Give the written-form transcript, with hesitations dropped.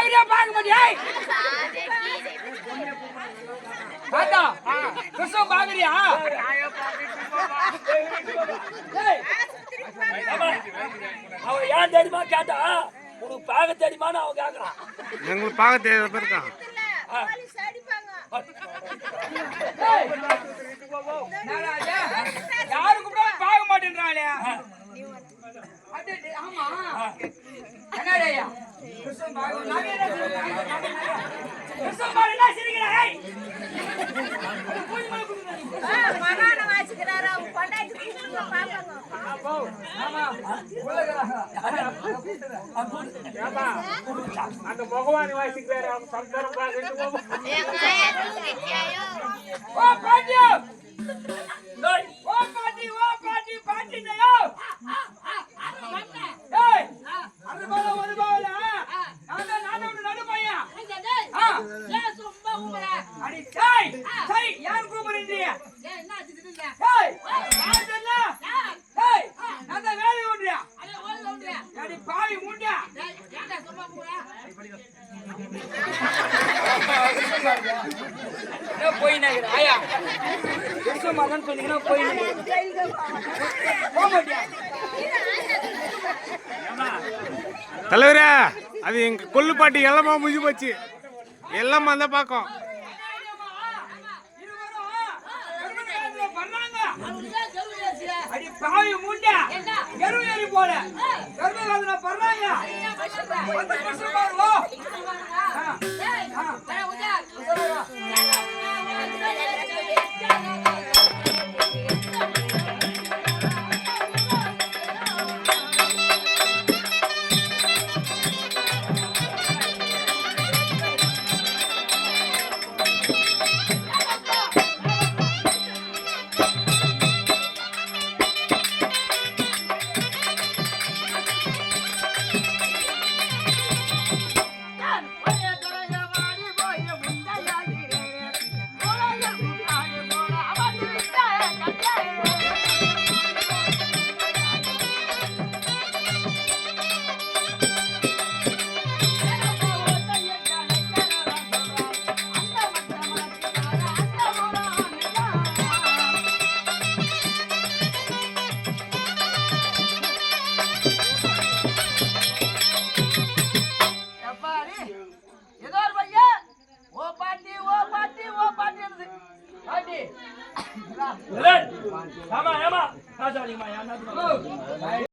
பாக்குறியா பாக்க மாட்டியா பாத்தா கிருஷ்ணன் பாக்குறியா அவன் ஏன் தெரியுமா கேட்டா உனக்கு பாக்க தெரியுமான்னு அவன் கேக்குறான் எங்களுக்கு பாக்க தெரியாத இருக்கான் யாரு கூட பாக்க மாட்டேன்றாங்களே ஆமா என்னடையா கிருஷ்ணன் பாக சிரிக்கிறாய் அந்த பகவான் வாசிக்கிறாரு சம்சாரம் போய் ஆயா மகன் சொன்னீங்கன்னா போய் தலைவரே அது எங்க கொல்லுப்பாட்டி எல்லாமா முடிஞ்சு போச்சு எல்லாம் அந்த பாக்கம் பாவி மூண்டா எருவேறி போல கர்மகாதன பர்றாங்க வந்து கஷ்டம் பாருங்க ஆமா ஆமா